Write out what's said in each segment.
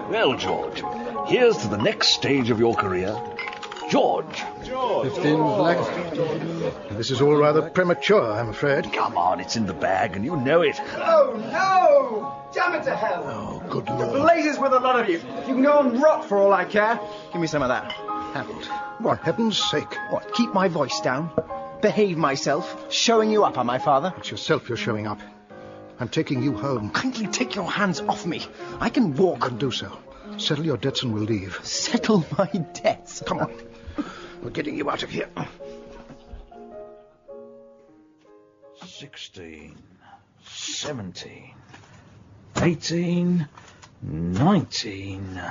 Well, George, here's to the next stage of your career. George. 15 left. This is all rather premature, I'm afraid. Come on, it's in the bag and you know it. Oh, no! Damn it to hell! Oh, good Lord. Blazes with a lot of you. You can go and rot for all I care. Give me some of that. Harold. For heaven's sake. What, keep my voice down? Behave myself? Showing you up, am I, Father? It's yourself you're showing up. I'm taking you home. Kindly take your hands off me. I can walk. And do so. Settle your debts and we'll leave. Settle my debts? Come on. We're getting you out of here. 16, 17, 18, 19,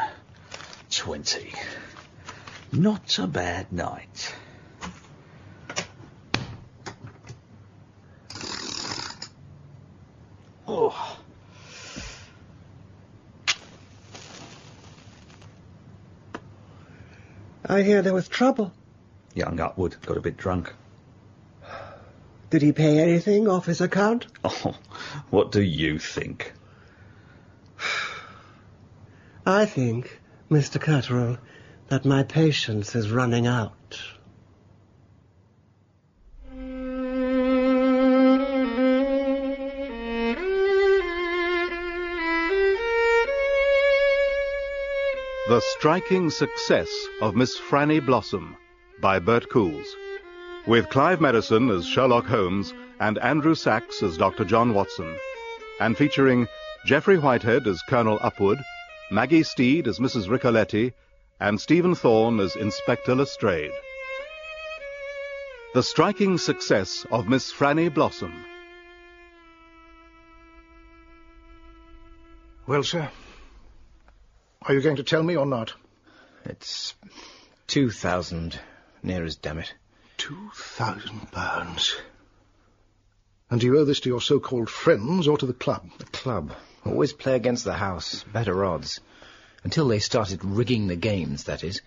20. Not a bad night. Oh. I hear there was trouble. Young Upward got a bit drunk. Did he pay anything off his account? Oh, what do you think? I think, Mr. Catterall, that my patience is running out. The Striking Success of Miss Franny Blossom by Bert Coules, with Clive Merrison as Sherlock Holmes and Andrew Sachs as Dr. John Watson, and featuring Geoffrey Whitehead as Colonel Upward, Maggie Steed as Mrs. Ricoletti, and Stephen Thorne as Inspector Lestrade. The Striking Success of Miss Franny Blossom. Well, sir, are you going to tell me or not? It's 2,000, near as damn it. £2,000. And do you owe this to your so-called friends or to the club? The club. Always play against the house. Better odds. Until they started rigging the games, that is.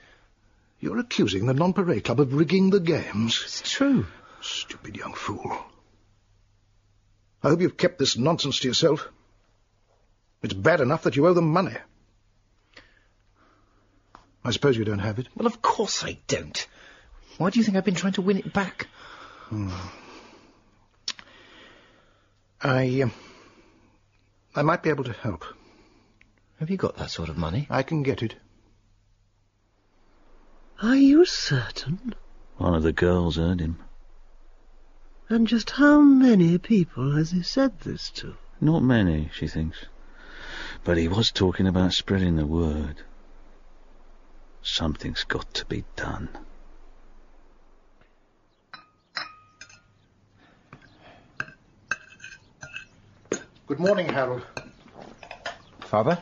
You're accusing the Nonpareil Club of rigging the games? It's true. Stupid young fool. I hope you've kept this nonsense to yourself. It's bad enough that you owe them money. I suppose you don't have it? Well, of course I don't. Why do you think I've been trying to win it back? I might be able to help. Have you got that sort of money? I can get it. Are you certain? One of the girls heard him. And just how many people has he said this to? Not many, she thinks. But he was talking about spreading the word. Something's got to be done. Good morning, Harold. Father?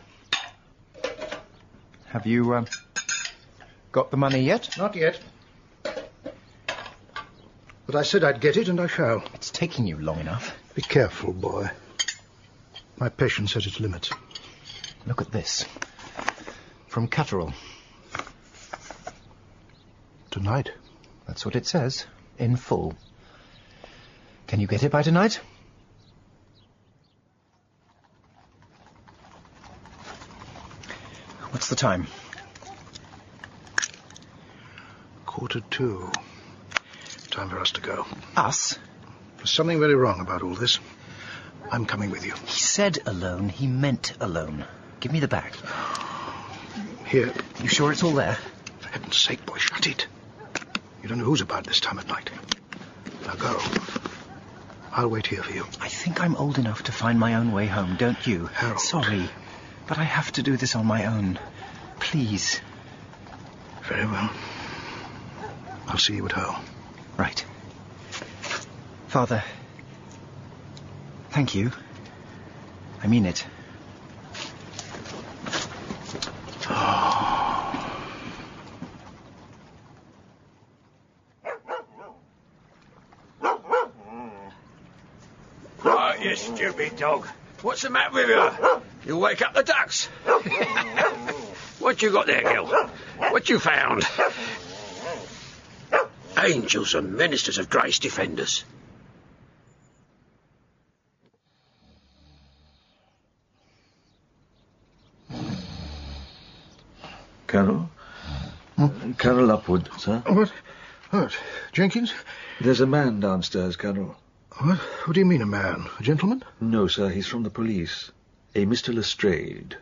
Have you, got the money yet? Not yet. But I said I'd get it, and I shall. It's taking you long enough. Be careful, boy. My patience has its limits. Look at this. From Catterall. Tonight? That's what it says. In full. Can you get it by tonight? What's the time? 2:45. Time for us to go. Us? There's something very wrong about all this. I'm coming with you. He said alone. He meant alone. Give me the bag. Here. You sure it's all there? For heaven's sake, boy, shut it. You don't know who's about this time of night. Now go. I'll wait here for you. I think I'm old enough to find my own way home, don't you? Harold. Sorry, but I have to do this on my own. Please. Very well. I'll see you at home. Right. Father, thank you. I mean it. Oh, you stupid dog. What's the matter with you? You'll wake up the ducks. What you got there, Gil? What you found? Angels and ministers of grace defend us. Carol Upwood, sir. What? Jenkins? There's a man downstairs, Carol. What? What do you mean, a man? A gentleman? No, sir, he's from the police. A Mr. Lestrade.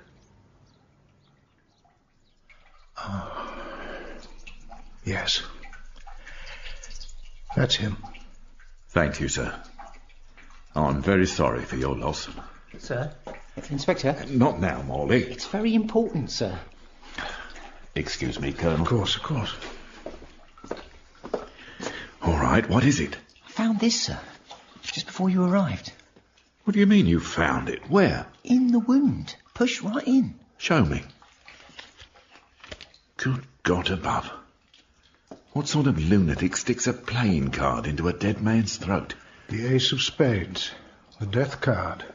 Oh. Yes. That's him. Thank you, sir. I'm very sorry for your loss. Sir? Inspector? Not now, Morley. It's very important, sir. Excuse me, Colonel. Of course, of course. All right, what is it? I found this, sir, just before you arrived. What do you mean you found it? Where? In the wound. Push right in. Show me. Good God above. What sort of lunatic sticks a playing card into a dead man's throat? The ace of spades. The death card.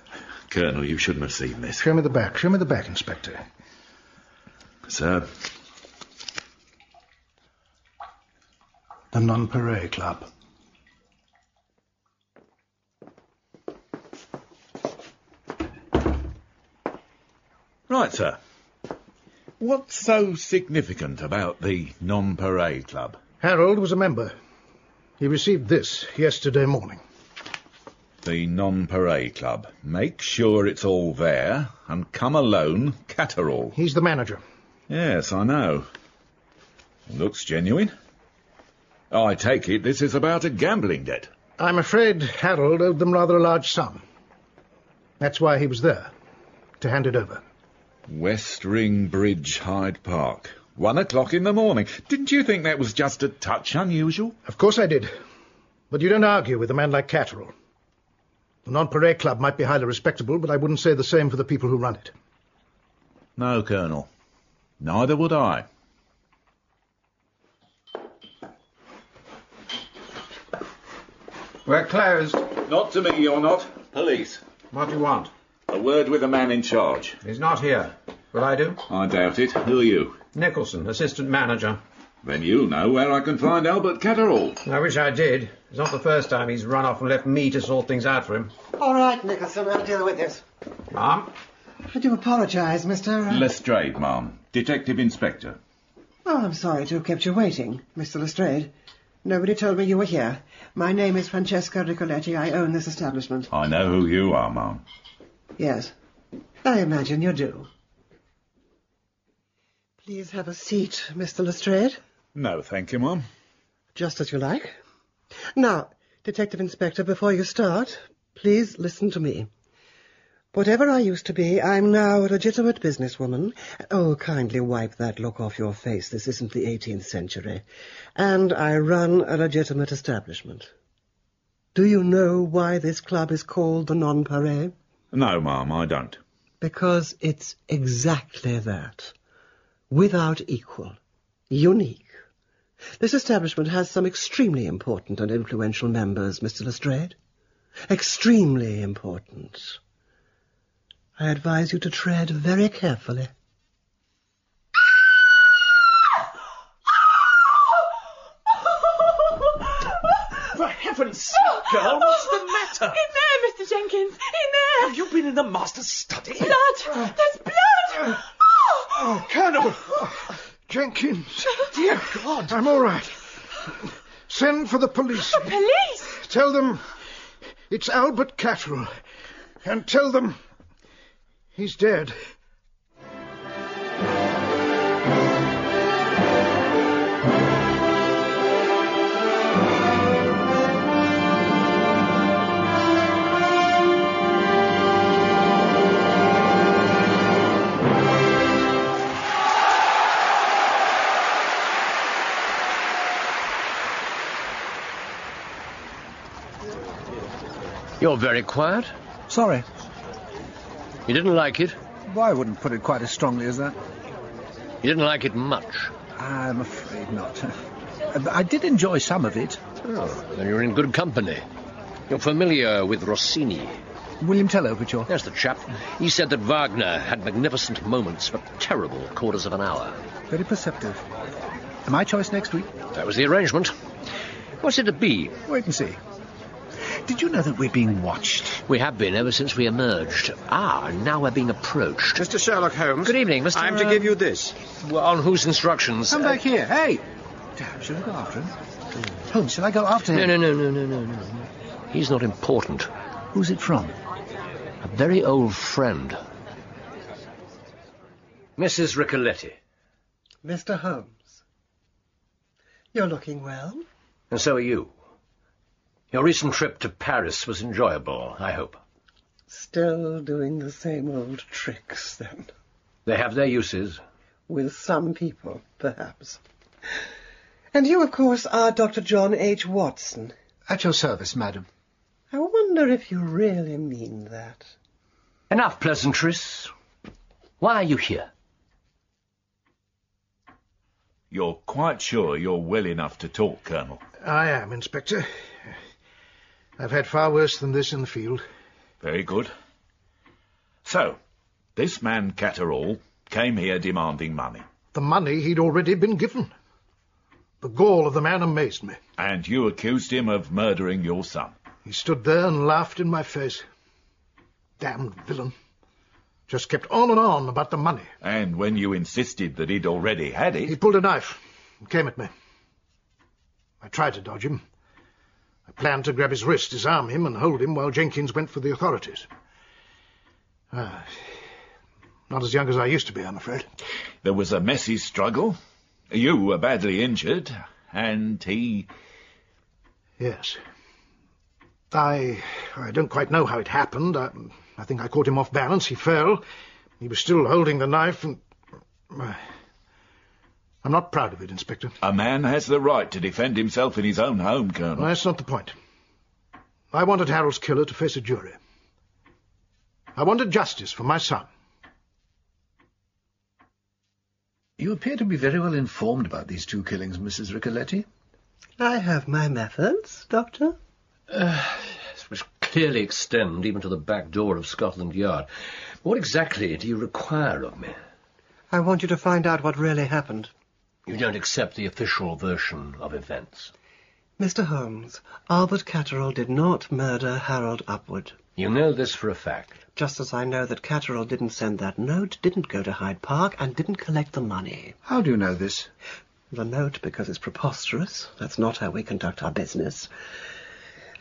Colonel, you shouldn't have seen this. Show me the back. Show me the back, Inspector. Sir. The Nonpareil Club. Right, sir. What's so significant about the Nonpareil Club? Harold was a member. He received this yesterday morning. The Nonpareil Club. Make sure it's all there, and come alone, Catterall. He's the manager. Yes, I know. Looks genuine. I take it this is about a gambling debt. I'm afraid Harold owed them rather a large sum. That's why he was there, to hand it over. West Ring Bridge, Hyde Park. 1 o'clock in the morning. Didn't you think that was just a touch unusual? Of course I did. But you don't argue with a man like Catterall. The Nonpareil Club might be highly respectable, but I wouldn't say the same for the people who run it. No, Colonel. Neither would I. We're closed. Not to me, you're not. Police. What do you want? A word with the man in charge. He's not here. Will I do? I doubt it. Who are you? Nicholson, assistant manager. Then you know where I can find Albert Catterall. I wish I did. It's not the first time he's run off and left me to sort things out for him. All right, Nicholson, I'll deal with this. Ma'am? I do apologise, Mr. Lestrade, ma'am. Detective Inspector. Oh, I'm sorry to have kept you waiting, Mr. Lestrade. Nobody told me you were here. My name is Francesca Ricoletti. I own this establishment. I know who you are, ma'am. Yes, I imagine you do. Please have a seat, Mr. Lestrade. No, thank you, ma'am. Just as you like. Now, Detective Inspector, before you start, please listen to me. Whatever I used to be, I'm now a legitimate businesswoman. Oh, kindly wipe that look off your face. This isn't the 18th century. And I run a legitimate establishment. Do you know why this club is called the Nonpareil? No, ma'am, I don't. Because it's exactly that. Without equal. Unique. This establishment has some extremely important and influential members, Mr. Lestrade. Extremely important. I advise you to tread very carefully. For heaven's sake, girl, what's the matter? In there, Mr. Jenkins, in there. Have you been in the master's study? Blood! There's blood! Oh, Colonel! Jenkins! Dear God! I'm all right. Send for the police. The police? Tell them it's Albert Catterall. And tell them he's dead. You're very quiet. Sorry. You didn't like it? Well, I wouldn't put it quite as strongly as that. You didn't like it much? I'm afraid not. I did enjoy some of it. Oh, then you're in good company. You're familiar with Rossini. William Tell overture. That's the chap. He said that Wagner had magnificent moments, but terrible quarters of an hour. Very perceptive. My choice next week. That was the arrangement. What's it to be? Wait and see. Did you know that we're being watched? We have been ever since we emerged. And now we're being approached. Mr. Sherlock Holmes. Good evening, Mr. I'm to give you this. Well, on whose instructions? Come back here. Hey! Damn, shall I go after him? Holmes, shall I go after him? No. He's not important. Who's it from? A very old friend. Mrs. Ricoletti. Mr. Holmes. You're looking well. And so are you. Your recent trip to Paris was enjoyable, I hope. Still doing the same old tricks, then. They have their uses. With some people, perhaps. And you, of course, are Dr. John H. Watson. At your service, madam. I wonder if you really mean that. Enough pleasantries. Why are you here? You're quite sure you're well enough to talk, Colonel? I am, Inspector. I've had far worse than this in the field. Very good. So, this man Catterall came here demanding money. The money he'd already been given. The gall of the man amazed me. And you accused him of murdering your son. He stood there and laughed in my face. Damned villain. Just kept on and on about the money. And when you insisted that he'd already had it... He pulled a knife and came at me. I tried to dodge him. I planned to grab his wrist, disarm him, and hold him while Jenkins went for the authorities. Not as young as I used to be, I'm afraid. There was a messy struggle. You were badly injured, and he... Yes. I don't quite know how it happened. I think I caught him off balance. He fell. He was still holding the knife, and... I'm not proud of it, Inspector. A man has the right to defend himself in his own home, Colonel. Well, that's not the point. I wanted Harold's killer to face a jury. I wanted justice for my son. You appear to be very well informed about these two killings, Mrs. Ricoletti. I have my methods, Doctor. Which clearly extend even to the back door of Scotland Yard. What exactly do you require of me? I want you to find out what really happened. You don't accept the official version of events? Mr. Holmes, Albert Catterall did not murder Harold Upward. You know this for a fact? Just as I know that Catterall didn't send that note, didn't go to Hyde Park, and didn't collect the money. How do you know this? The note because it's preposterous. That's not how we conduct our business.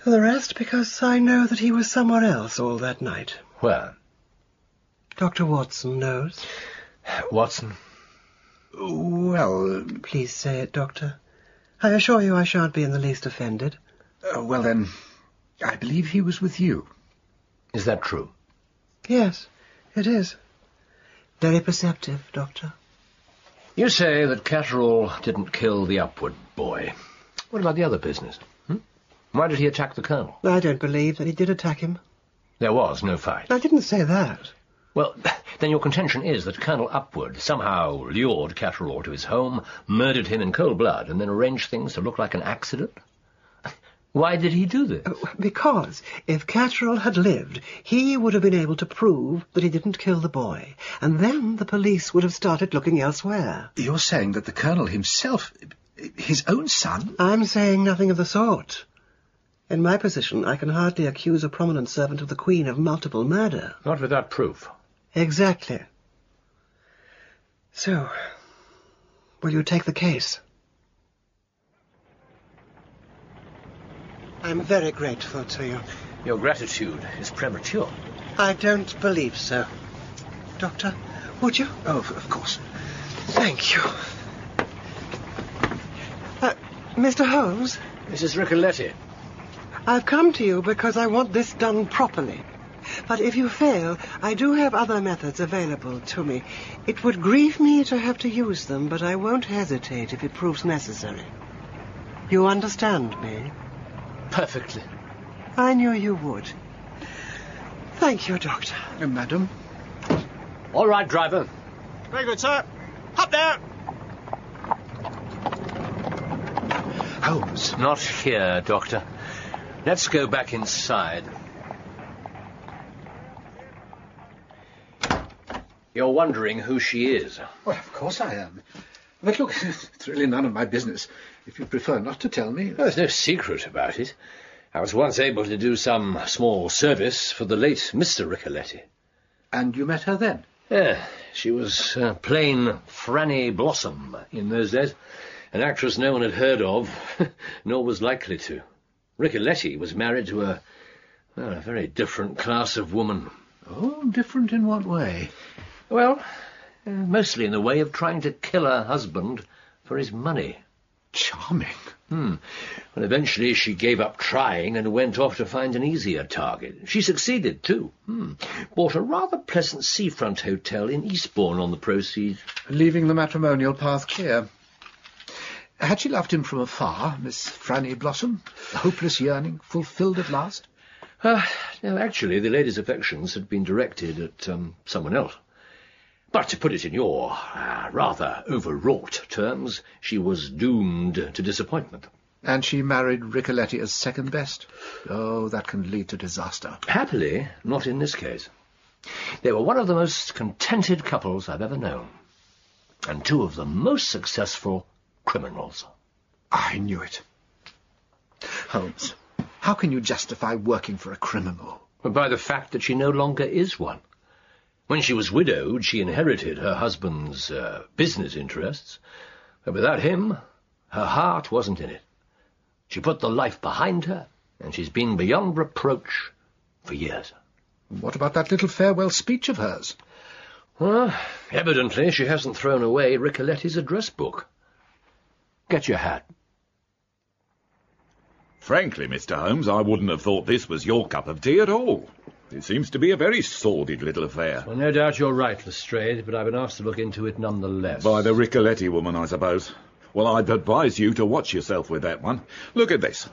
And the rest because I know that he was somewhere else all that night. Where? Dr. Watson knows. Watson? Well... Please say it, Doctor. I assure you I shan't be in the least offended. Well, then, I believe he was with you. Is that true? Yes, it is. Very perceptive, Doctor. You say that Catterall didn't kill the Upward boy. What about the other business? Why did he attack the Colonel? I don't believe that he did attack him. There was no fight. I didn't say that. Well, then your contention is that Colonel Upward somehow lured Catterall to his home, murdered him in cold blood, and then arranged things to look like an accident? Why did he do this? Because if Catterall had lived, he would have been able to prove that he didn't kill the boy, and then the police would have started looking elsewhere. You're saying that the Colonel himself, his own son? I'm saying nothing of the sort. In my position, I can hardly accuse a prominent servant of the Queen of multiple murder. Not without proof. Exactly. So, will you take the case? I'm very grateful to you. Your gratitude is premature. I don't believe so. Doctor, would you? Oh, of course. Thank you. Mr. Holmes? Mrs. Ricoletti. I've come to you because I want this done properly. But if you fail, I do have other methods available to me. It would grieve me to have to use them, but I won't hesitate if it proves necessary. You understand me? Perfectly. I knew you would. Thank you, Doctor. Madam? All right, driver. Very good, sir. Up there! Holmes. Not here, Doctor. Let's go back inside. You're wondering who she is. Well, of course I am. But look, it's really none of my business. If you prefer not to tell me... There's no secret about it. I was once able to do some small service for the late Mr. Ricoletti. And you met her then? Yeah, she was plain Fanny Blossom in those days, an actress no one had heard of, nor was likely to. Ricoletti was married to a very different class of woman. Oh, different in what way? Well, mostly in the way of trying to kill her husband for his money. Charming. Well, eventually she gave up trying and went off to find an easier target. She succeeded, too. Bought a rather pleasant seafront hotel in Eastbourne on the proceeds. Leaving the matrimonial path clear. Had she loved him from afar, Miss Fanny Blossom? A hopeless yearning, fulfilled at last? No, actually, the lady's affections had been directed at someone else. But to put it in your rather overwrought terms, she was doomed to disappointment. And she married Ricoletti as second best? Oh, that can lead to disaster. Happily, not in this case. They were one of the most contented couples I've ever known, and two of the most successful criminals. I knew it. Holmes, how can you justify working for a criminal? By the fact that she no longer is one. When she was widowed, she inherited her husband's business interests, but without him, her heart wasn't in it. She put the life behind her, and she's been beyond reproach for years. What about that little farewell speech of hers? Well, evidently she hasn't thrown away Ricoletti's address book. Get your hat. Frankly, Mr. Holmes, I wouldn't have thought this was your cup of tea at all. It seems to be a very sordid little affair. Well, no doubt you're right, Lestrade, but I've been asked to look into it nonetheless. By the Ricoletti woman, I suppose. Well, I'd advise you to watch yourself with that one. Look at this.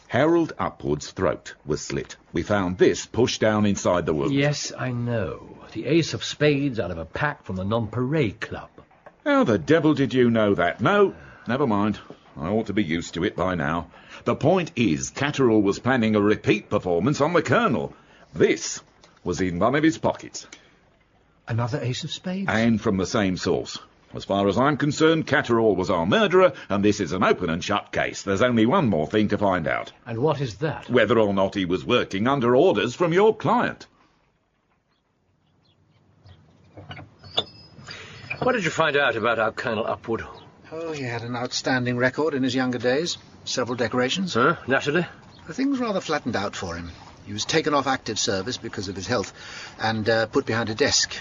Harold Upwood's throat was slit. We found this pushed down inside the wound. Yes, I know. The ace of spades out of a pack from the Nonpareil Club. How the devil did you know that? No, never mind. I ought to be used to it by now. The point is, Catterall was planning a repeat performance on the Colonel. This was in one of his pockets. Another ace of spades? And from the same source. As far as I'm concerned, Catterall was our murderer, and this is an open and shut case. There's only one more thing to find out. And what is that? Whether or not he was working under orders from your client. What did you find out about our Colonel Upwood? Oh, he had an outstanding record in his younger days. Several decorations. Naturally. Things rather flattened out for him. He was taken off active service because of his health and put behind a desk.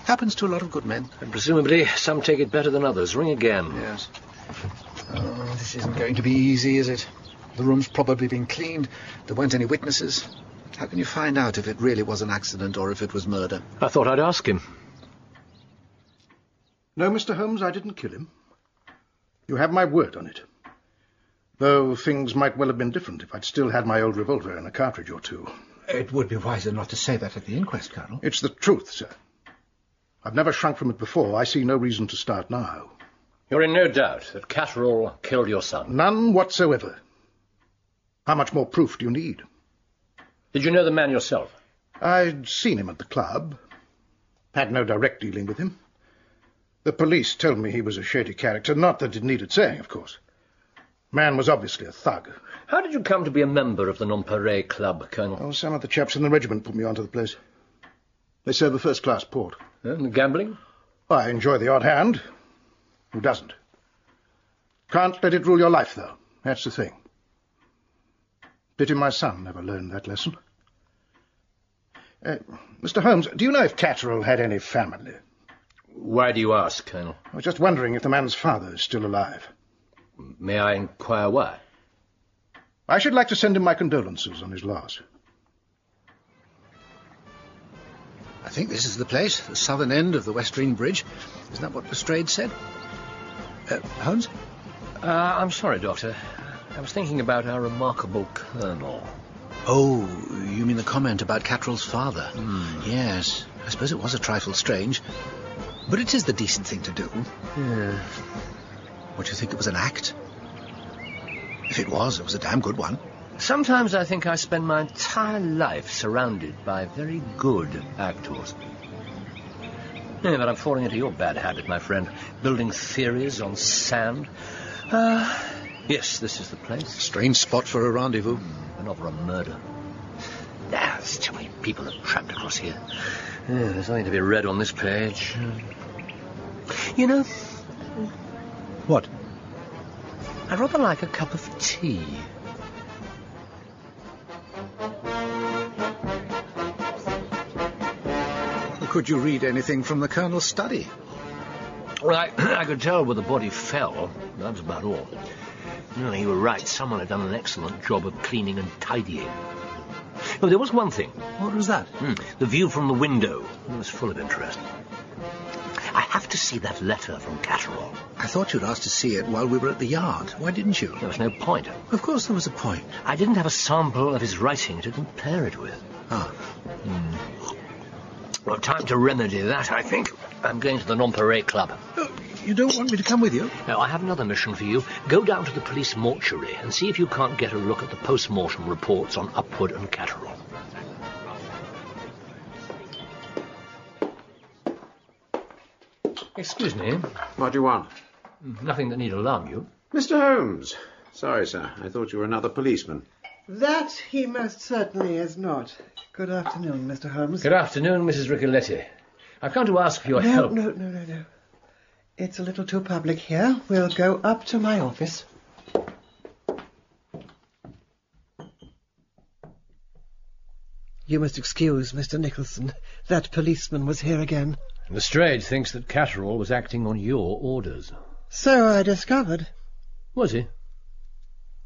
Happens to a lot of good men. And presumably some take it better than others. Ring again. Yes. Oh, this isn't going to be easy, is it? The room's probably been cleaned. There weren't any witnesses. How can you find out if it really was an accident or if it was murder? I thought I'd ask him. No, Mr. Holmes, I didn't kill him. You have my word on it. Though things might well have been different if I'd still had my old revolver and a cartridge or two. It would be wiser not to say that at the inquest, Colonel. It's the truth, sir. I've never shrunk from it before. I see no reason to start now. You're in no doubt that Catterall killed your son? None whatsoever. How much more proof do you need? Did you know the man yourself? I'd seen him at the club. Had no direct dealing with him. The police told me he was a shady character, not that it needed saying, of course. Man was obviously a thug. How did you come to be a member of the Nonpareil Club, Colonel? Oh, some of the chaps in the regiment put me onto the place. They serve a first-class port. And gambling? I enjoy the odd hand. Who doesn't? Can't let it rule your life, though. That's the thing. Pity my son never learned that lesson. Mr. Holmes, do you know if Catterall had any family? Why do you ask, Colonel? I was just wondering if the man's father is still alive. May I inquire why? I should like to send him my condolences on his loss. I think this is the place, the southern end of the West Ring Bridge. Isn't that what Lestrade said? Holmes? I'm sorry, Doctor. I was thinking about our remarkable Colonel. Oh, you mean the comment about Catterall's father? Yes. I suppose it was a trifle strange. But it is the decent thing to do. Yeah. What, do you think it was an act? If it was a damn good one. Sometimes I think I spend my entire life surrounded by very good actors. Yeah, but I'm falling into your bad habit, my friend. Building theories on sand. Yes, this is the place. Strange spot for a rendezvous. Another a murder. There's too many people that trapped across here. There's nothing to be read on this page. You know... What? I'd rather like a cup of tea. Could you read anything from the Colonel's study? Well, I could tell where the body fell. That was about all. No, you were right. Someone had done an excellent job of cleaning and tidying. Oh, there was one thing. What was that? The view from the window. It was full of interest. I have to see that letter from Catterall. I thought you'd asked to see it while we were at the yard. Why didn't you? There was no point. Of course there was a point. I didn't have a sample of his writing to compare it with. Ah. Well, time to remedy that, I think. I'm going to the Nonpareil Club. Oh, you don't want me to come with you? No, I have another mission for you. Go down to the police mortuary and see if you can't get a look at the post-mortem reports on Upwood and Catterall. Excuse me. What do you want? Nothing that need alarm you. Mr. Holmes. Sorry, sir. I thought you were another policeman. That he most certainly is not. Good afternoon, Mr. Holmes. Good afternoon, Mrs. Ricoletti. I've come to ask for your help. No. It's a little too public here. We'll go up to my office. You must excuse Mr. Nicholson. That policeman was here again. Lestrade thinks that Catterall was acting on your orders. So I discovered. Was he?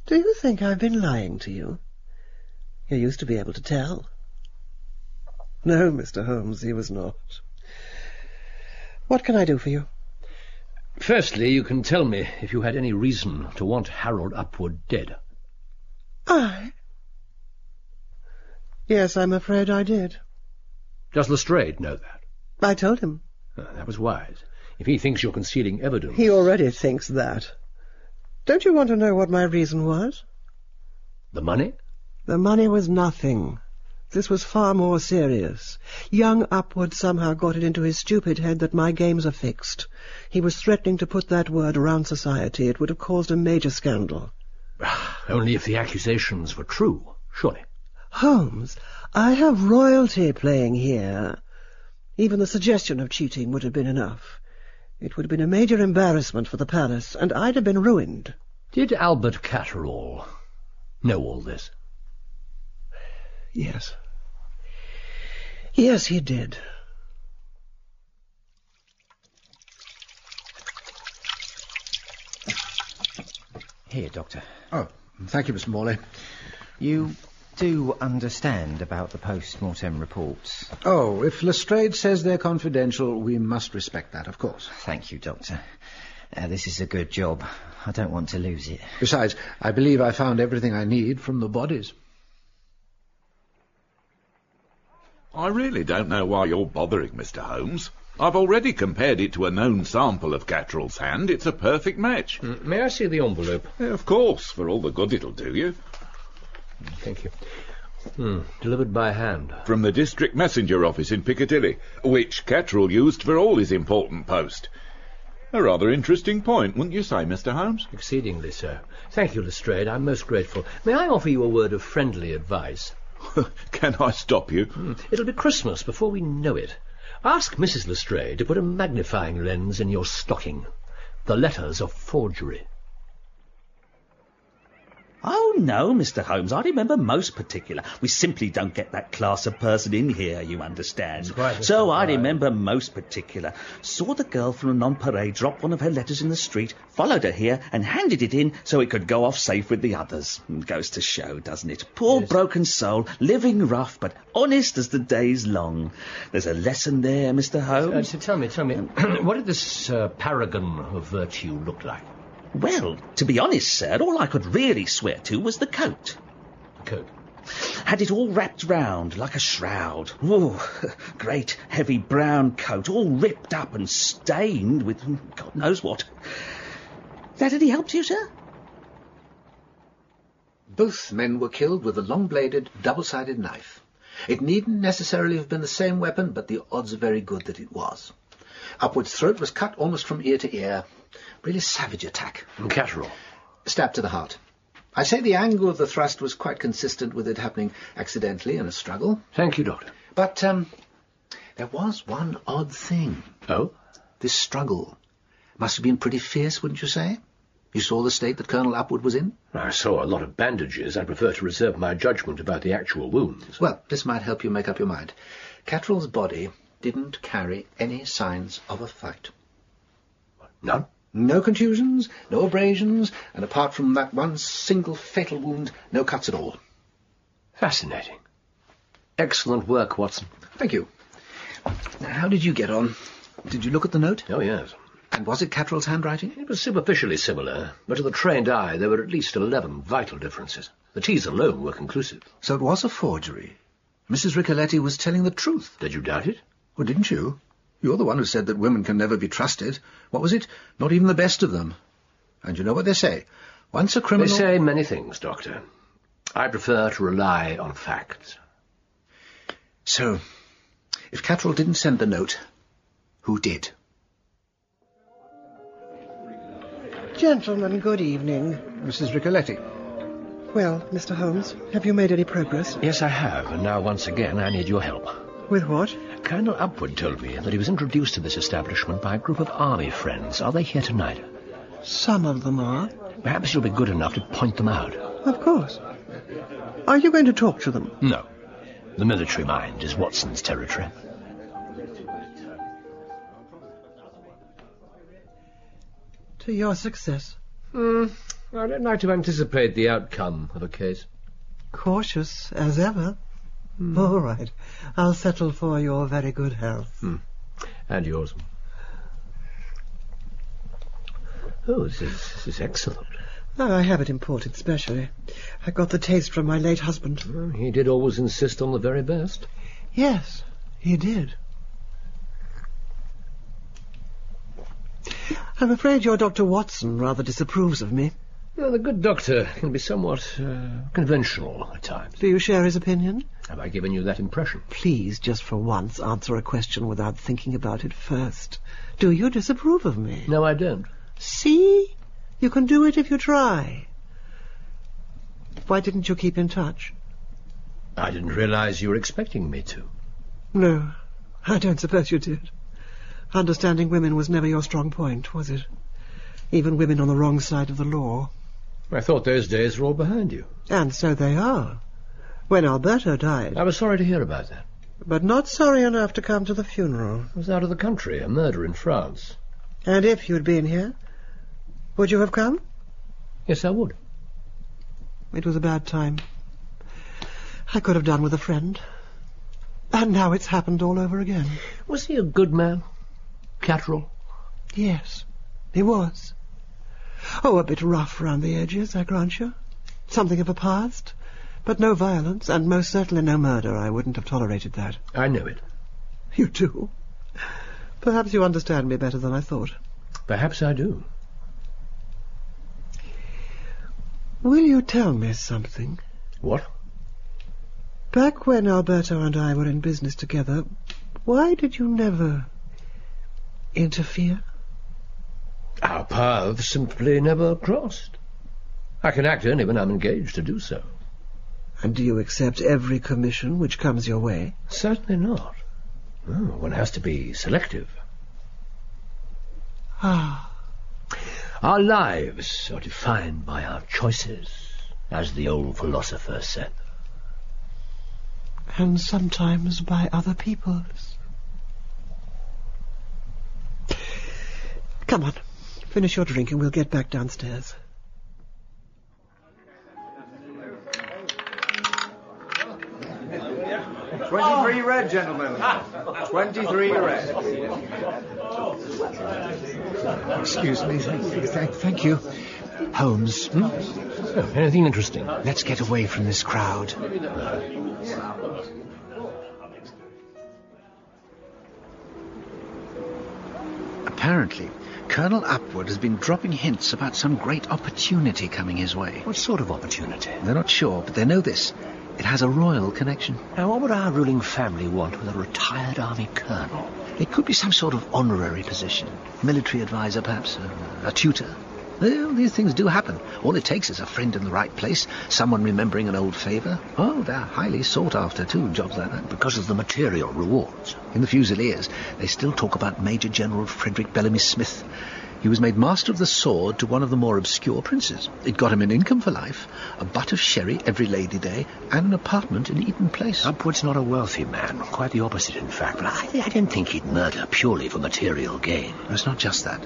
Do you think I've been lying to you? You used to be able to tell. No, Mr. Holmes, he was not. What can I do for you? Firstly, you can tell me if you had any reason to want Harold Upwood dead. I? Yes, I'm afraid I did. Does Lestrade know that? I told him. That was wise. If he thinks you're concealing evidence... He already thinks that. Don't you want to know what my reason was? The money? The money was nothing. This was far more serious. Young Upwood somehow got it into his stupid head that my games are fixed. He was threatening to put that word around society. It would have caused a major scandal. Only if the accusations were true, surely. Holmes, I have royalty playing here. Even the suggestion of cheating would have been enough. It would have been a major embarrassment for the palace, and I'd have been ruined. Did Albert Catterall know all this? Yes. Yes, he did. Here, Doctor. Oh, thank you, Mr. Morley. You do understand about the post-mortem reports? Oh, if Lestrade says they're confidential, we must respect that, of course. Thank you, Doctor. This is a good job. I don't want to lose it. Besides, I believe I found everything I need from the bodies. I really don't know why you're bothering, Mr. Holmes. I've already compared it to a known sample of Catterall's hand. It's a perfect match. May I see the envelope? Of course, for all the good it'll do you. Thank you. Delivered by hand. From the district messenger office in Piccadilly, which Catterall used for all his important post. A rather interesting point, wouldn't you say, Mr. Holmes? Exceedingly so. Thank you, Lestrade. I'm most grateful. May I offer you a word of friendly advice? Can I stop you? It'll be Christmas before we know it. Ask Mrs. Lestrade to put a magnifying lens in your stocking. The letters are forgery. Oh, no, Mr. Holmes, I remember most particular. We simply don't get that class of person in here, you understand. So I remember most particular. Saw the girl from the Nonpareil drop one of her letters in the street, followed her here, and handed it in so it could go off safe with the others. Goes to show, doesn't it? Poor broken soul, living rough, but honest as the day's long. There's a lesson there, Mr. Holmes. Tell me, what did this paragon of virtue look like? Well, to be honest, sir, all I could really swear to was the coat. The coat? Had it all wrapped round like a shroud. Ooh, great heavy brown coat, all ripped up and stained with God knows what. That any help to you, sir? Both men were killed with a long-bladed, double-sided knife. It needn't necessarily have been the same weapon, but the odds are very good that it was. Upwood's throat was cut almost from ear to ear. Really savage attack. And Catterall? Stab to the heart. I say the angle of the thrust was quite consistent with it happening accidentally in a struggle. Thank you, Doctor. But there was one odd thing. Oh? This struggle must have been pretty fierce, wouldn't you say? You saw the state that Colonel Upward was in? I saw a lot of bandages. I prefer to reserve my judgment about the actual wounds. Well, this might help you make up your mind. Catterall's body didn't carry any signs of a fight. None? No contusions, no abrasions, and apart from that one single fatal wound, no cuts at all. Fascinating. Excellent work, Watson. Thank you. Now, how did you get on? Did you look at the note? Oh, yes. And was it Catterall's handwriting? It was superficially similar, but to the trained eye there were at least 11 vital differences. The T's alone were conclusive. So it was a forgery. Mrs. Ricoletti was telling the truth. Did you doubt it? Well, didn't you? You're the one who said that women can never be trusted. What was it? Not even the best of them. And you know what they say? Once a criminal... They say many things, Doctor. I prefer to rely on facts. So, if Catterall didn't send the note, who did? Gentlemen, good evening. Mrs. Ricoletti. Well, Mr. Holmes, have you made any progress? Yes, I have, and now once again I need your help. With what? Colonel Upward told me that he was introduced to this establishment by a group of army friends. Are they here tonight? Some of them are. Perhaps you'll be good enough to point them out. Of course. Are you going to talk to them? No. The military mind is Watson's territory. To your success. I don't like to anticipate the outcome of a case. Cautious as ever. All right. I'll settle for your very good health. And yours. Oh, this is excellent. I have it imported specially. I got the taste from my late husband. He did always insist on the very best. Yes, he did. I'm afraid your Dr. Watson rather disapproves of me. Well, the good doctor can be somewhat conventional at times. Do you share his opinion? Have I given you that impression? Please, just for once, answer a question without thinking about it first. Do you disapprove of me? No, I don't. See? You can do it if you try. Why didn't you keep in touch? I didn't realize you were expecting me to. No, I don't suppose you did. Understanding women was never your strong point, was it? Even women on the wrong side of the law. I thought those days were all behind you. And so they are. When Alberto died... I was sorry to hear about that. But not sorry enough to come to the funeral. I was out of the country, a murder in France. And if you'd been here, would you have come? Yes, I would. It was a bad time. I could have done with a friend. And now it's happened all over again. Was he a good man? Catterall? Yes, he was. Oh, a bit rough round the edges, I grant you. Something of a past. But no violence, and most certainly no murder. I wouldn't have tolerated that. I know it. You do? Perhaps you understand me better than I thought. Perhaps I do. Will you tell me something? What? Back when Alberto and I were in business together, why did you never interfere? Our paths simply never crossed. I can act only when I'm engaged to do so. And do you accept every commission which comes your way? Certainly not. Oh, one has to be selective. Ah. Our lives are defined by our choices, as the old philosopher said. And sometimes by other people's. Come on, finish your drink and we'll get back downstairs. $23 red, gentlemen. 23 red. Excuse me. Thank you. Holmes. Oh, anything interesting? Let's get away from this crowd. Apparently, Colonel Upward has been dropping hints about some great opportunity coming his way. What sort of opportunity? They're not sure, but they know this. It has a royal connection. Now, what would our ruling family want with a retired army colonel? It could be some sort of honorary position. Military advisor, perhaps. A tutor. Well, these things do happen. All it takes is a friend in the right place, someone remembering an old favour. Oh, they're highly sought after, too, jobs like that. Because of the material rewards. In the Fusiliers, they still talk about Major General Frederick Bellamy Smith. He was made Master of the Sword to one of the more obscure princes. It got him an income for life, a butt of sherry every Lady Day, and an apartment in Eaton Place. Upwood's not a wealthy man, quite the opposite, in fact, but I don't think he'd murder purely for material gain. It's not just that.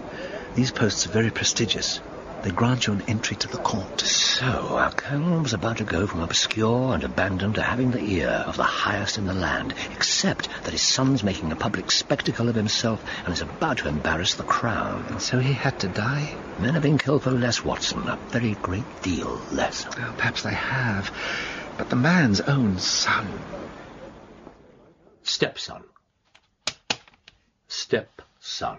These posts are very prestigious. They grant you an entry to the court. So, our colonel was about to go from obscure and abandoned to having the ear of the highest in the land, except that his son's making a public spectacle of himself and is about to embarrass the crown. And so he had to die? Men have been killed for less, Watson, a very great deal less. Well, perhaps they have, but the man's own son... Stepson. Stepson.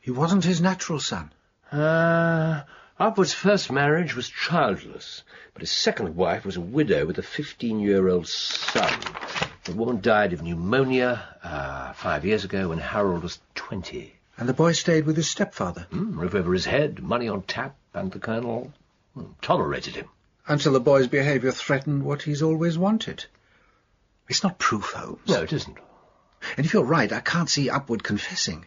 He wasn't his natural son. Upwood's first marriage was childless, but his second wife was a widow with a 15-year-old son. The woman died of pneumonia 5 years ago when Harold was 20. And the boy stayed with his stepfather? Roof over his head, money on tap, and the colonel tolerated him. Until the boy's behaviour threatened what he's always wanted. It's not proof, Holmes. No, it isn't. And if you're right, I can't see Upwood confessing.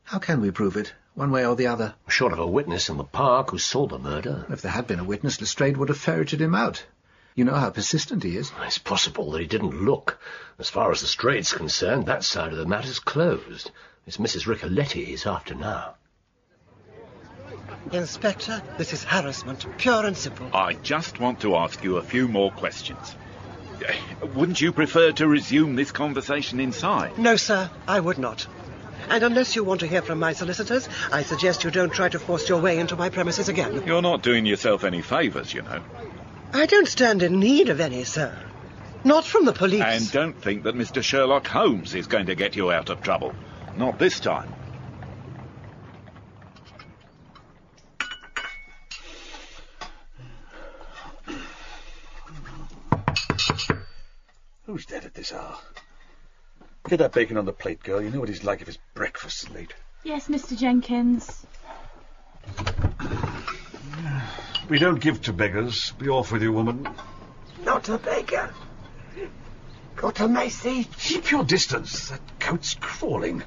How can we prove it, one way or the other? Short of a witness in the park who saw the murder. If there had been a witness, Lestrade would have ferreted him out. You know how persistent he is. It's possible that he didn't look. As far as Lestrade's concerned, that side of the matter's closed. It's Mrs. Ricoletti he's after now. Inspector, this is harassment, pure and simple. I just want to ask you a few more questions. Wouldn't you prefer to resume this conversation inside? No, sir, I would not. And unless you want to hear from my solicitors, I suggest you don't try to force your way into my premises again. You're not doing yourself any favours, you know. I don't stand in need of any, sir. Not from the police. And don't think that Mr. Sherlock Holmes is going to get you out of trouble. Not this time. Who's dead at this hour? Get that bacon on the plate, girl. You know what he's like if his breakfast's late. Yes, Mr. Jenkins. We don't give to beggars. Be off with you, woman. Not a beggar. Got a message. Keep your distance. That coat's crawling.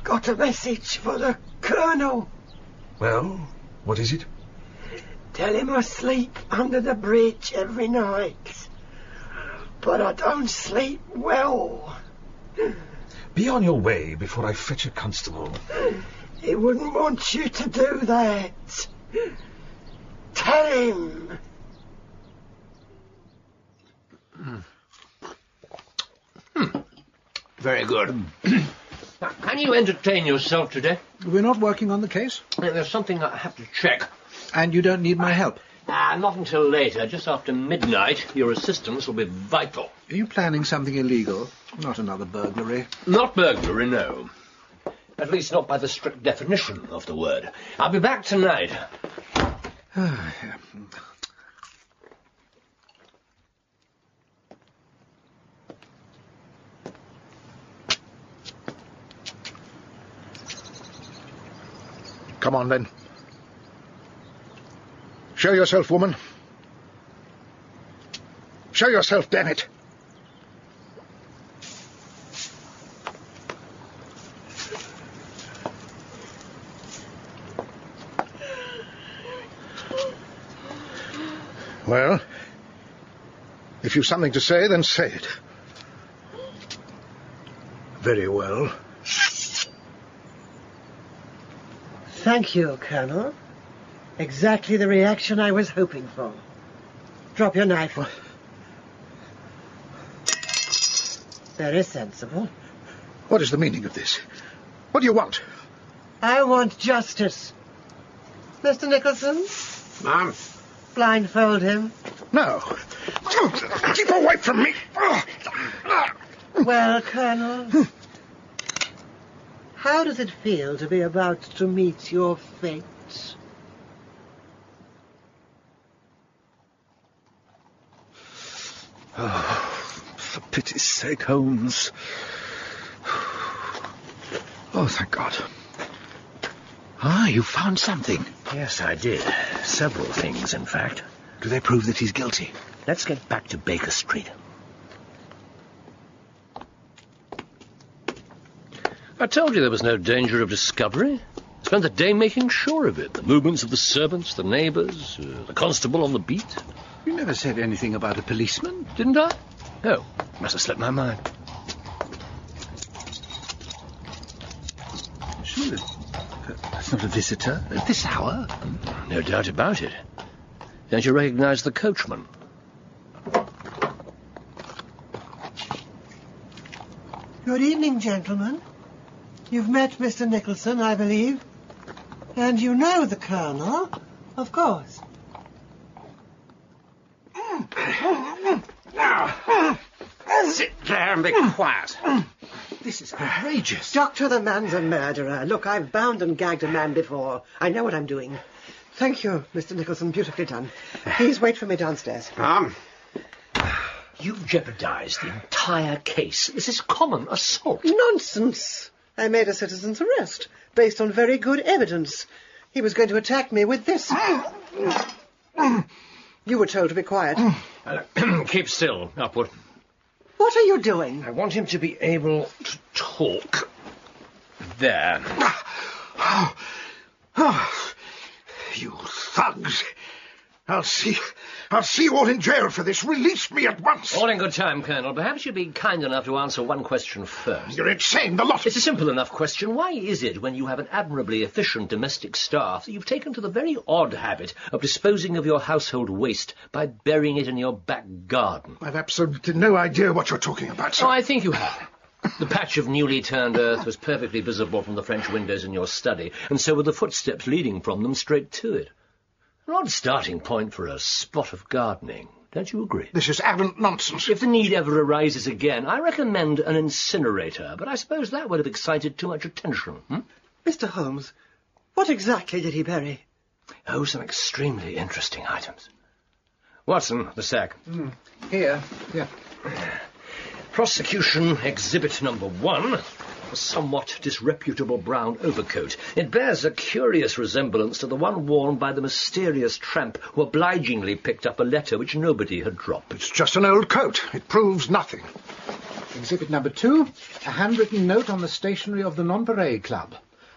Got a message for the Colonel. Well, what is it? Tell him I sleep under the bridge every night. But I don't sleep well. Be on your way before I fetch a constable. He wouldn't want you to do that. Tell him. Very good. Now, can you entertain yourself today? We're not working on the case. There's something I have to check. And you don't need my help? Not until later. Just after midnight, your assistance will be vital. Are you planning something illegal? Not another burglary? Not burglary, no. At least not by the strict definition of the word. I'll be back tonight. Come on, then. Show yourself, woman. Show yourself, damn it. Well, if you've something to say, then say it. Very well. Thank you, Colonel. Exactly the reaction I was hoping for. Drop your knife. What? Very sensible. What is the meaning of this? What do you want? I want justice. Mr. Nicholson? Ma'am? Blindfold him. No. Keep away from me. Well, Colonel, how does it feel to be about to meet your fate? Oh, for pity's sake, Holmes. Oh, thank God. Ah, you found something. Yes, I did. Several things, in fact. Do they prove that he's guilty? Let's get back to Baker Street. I told you there was no danger of discovery. Spent the day making sure of it. The movements of the servants, the neighbours, the constable on the beat. You never said anything about a policeman. Didn't I? Oh, must have slipped my mind. Surely that's not a visitor at this hour. No doubt about it. Don't you recognise the coachman? Good evening, gentlemen. You've met Mr. Nicholson, I believe. And you know the Colonel, of course. Now, sit there and be quiet. This is outrageous. Doctor, the man's a murderer. Look, I've bound and gagged a man before. I know what I'm doing. Thank you, Mr. Nicholson. Beautifully done. Please wait for me downstairs. You've jeopardised the entire case. This is common assault. Nonsense. I made a citizen's arrest based on very good evidence. He was going to attack me with this. You were told to be quiet. Keep still, Upward. What are you doing? I want him to be able to talk. There. You thugs. I'll see you all in jail for this. Release me at once. All in good time, Colonel. Perhaps you'd be kind enough to answer one question first. You're insane, the lot of... It's a simple enough question. Why is it, when you have an admirably efficient domestic staff, that you've taken to the very odd habit of disposing of your household waste by burying it in your back garden? I've absolutely no idea what you're talking about, sir. Oh, I think you have. The patch of newly turned earth was perfectly visible from the French windows in your study, and so were the footsteps leading from them straight to it. An odd starting point for a spot of gardening. Don't you agree? This is arrant nonsense. If the need ever arises again, I recommend an incinerator, but I suppose that would have excited too much attention. Mr. Holmes, what exactly did he bury? Oh, some extremely interesting items. Watson, the sack. Here. Yeah. Prosecution Exhibit Number 1. A somewhat disreputable brown overcoat. It bears a curious resemblance to the one worn by the mysterious tramp who obligingly picked up a letter which nobody had dropped. It's just an old coat. It proves nothing. Exhibit number 2, a handwritten note on the stationery of the Nonpareil Club.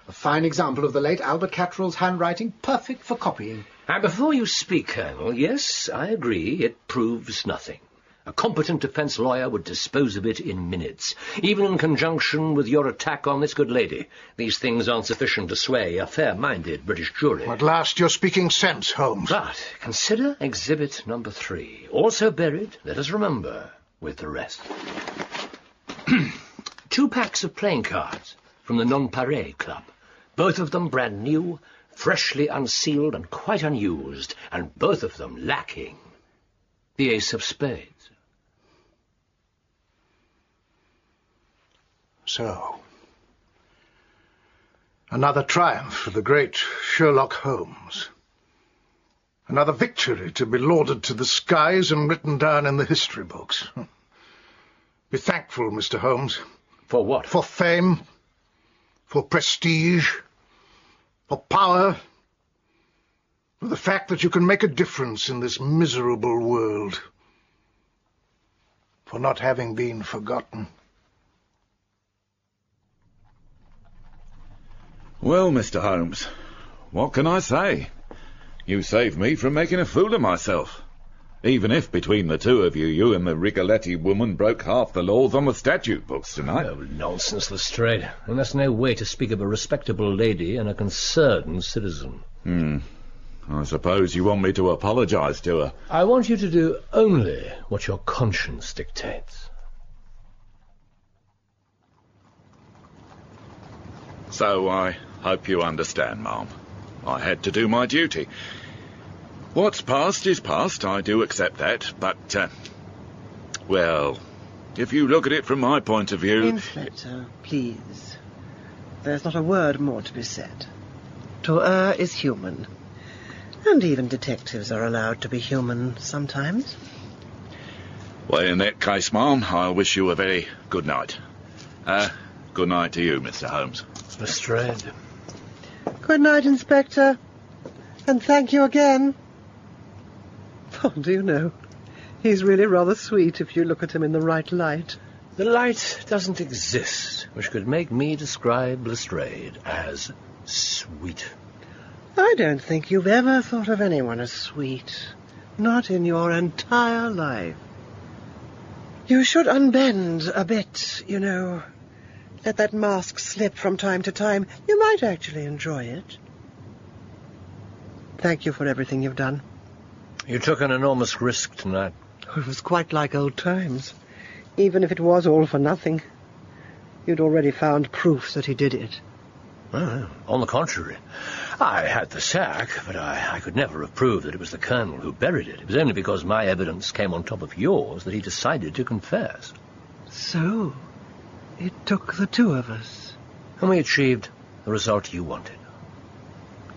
A fine example of the late Albert Catterall's handwriting, perfect for copying. And before you speak, Colonel, yes, I agree, it proves nothing. A competent defence lawyer would dispose of it in minutes, even in conjunction with your attack on this good lady. These things aren't sufficient to sway a fair-minded British jury. At last you're speaking sense, Holmes. But consider Exhibit Number 3, also buried, let us remember, with the rest. 2 packs of playing cards from the Nonpareil Club, both of them brand new, freshly unsealed and quite unused, and both of them lacking the ace of spades. So, another triumph for the great Sherlock Holmes. Another victory to be lauded to the skies and written down in the history books. Be thankful, Mr. Holmes. For what? For fame, for prestige, for power, for the fact that you can make a difference in this miserable world, for not having been forgotten. Well, Mr. Holmes, what can I say? You saved me from making a fool of myself. Even if, between the two of you, you and the Rigoletti woman broke half the laws on the statute books tonight. Oh, nonsense, Lestrade. And that's no way to speak of a respectable lady and a concerned citizen. I suppose you want me to apologise to her. I want you to do only what your conscience dictates. So I hope you understand, ma'am. I had to do my duty. What's past is past, I do accept that, but, well, if you look at it from my point of view... Inspector, please. There's not a word more to be said. To err is human. And even detectives are allowed to be human sometimes. Well, in that case, ma'am, I wish you a very good night. Good night to you, Mr. Holmes. Lestrade. Good night, Inspector. And thank you again. Oh, do you know, he's really rather sweet if you look at him in the right light. The light doesn't exist which could make me describe Lestrade as sweet. I don't think you've ever thought of anyone as sweet. Not in your entire life. You should unbend a bit, you know. Let that mask slip from time to time. You might actually enjoy it. Thank you for everything you've done. You took an enormous risk tonight. It was quite like old times. Even if it was all for nothing. You'd already found proof that he did it. Well, on the contrary. I had the sack, but I could never have proved that it was the Colonel who buried it. It was only because my evidence came on top of yours that he decided to confess. So, it took the two of us. And we achieved the result you wanted.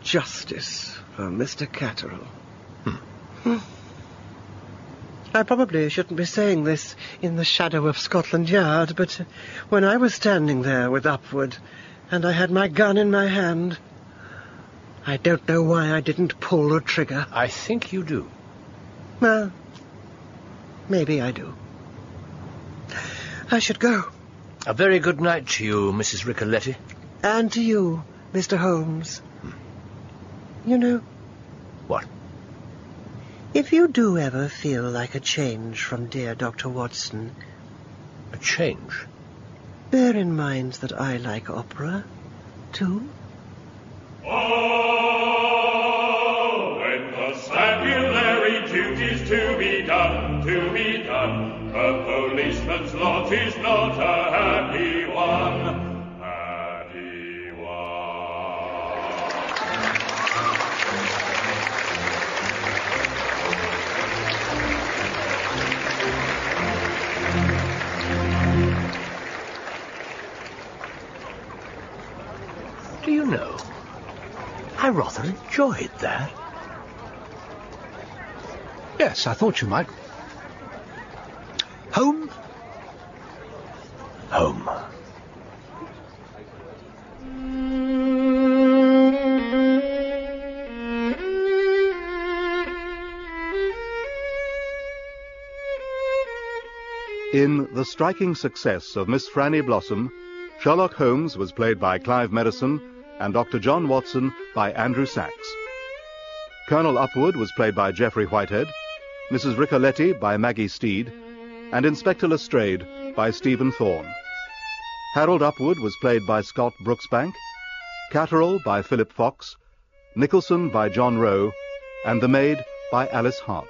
Justice for Mr. Catterall. I probably shouldn't be saying this in the shadow of Scotland Yard, but when I was standing there with Upward, and I had my gun in my hand, I don't know why I didn't pull the trigger. I think you do. Well, maybe I do. I should go. A very good night to you, Mrs. Ricoletti. And to you, Mr. Holmes. You know... What? If you do ever feel like a change from dear Dr. Watson... A change? Bear in mind that I like opera, too. Oh, when constabulary duty's to be done, a policeman's lot is not a happy one. Do you know, I rather enjoyed that. Yes, I thought you might. Home? Home. In the striking success of Miss Franny Blossom, Sherlock Holmes was played by Clive Merrison and Dr. John Watson by Andrew Sachs. Colonel Upward was played by Geoffrey Whitehead, Mrs. Ricoletti by Maggie Steed, and Inspector Lestrade by Stephen Thorne. Harold Upward was played by Scott Brooksbank, Catterall by Philip Fox, Nicholson by John Rowe, and the maid by Alice Hart.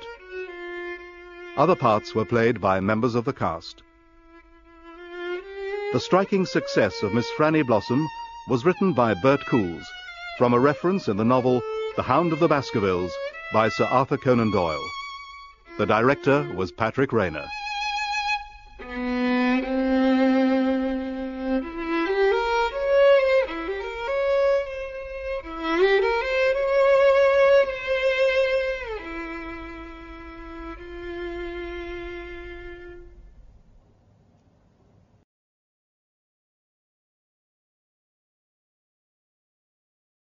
Other parts were played by members of the cast. The striking success of Miss Franny Blossom was written by Bert Coules from a reference in the novel The Hound of the Baskervilles by Sir Arthur Conan Doyle. The director was Patrick Rayner.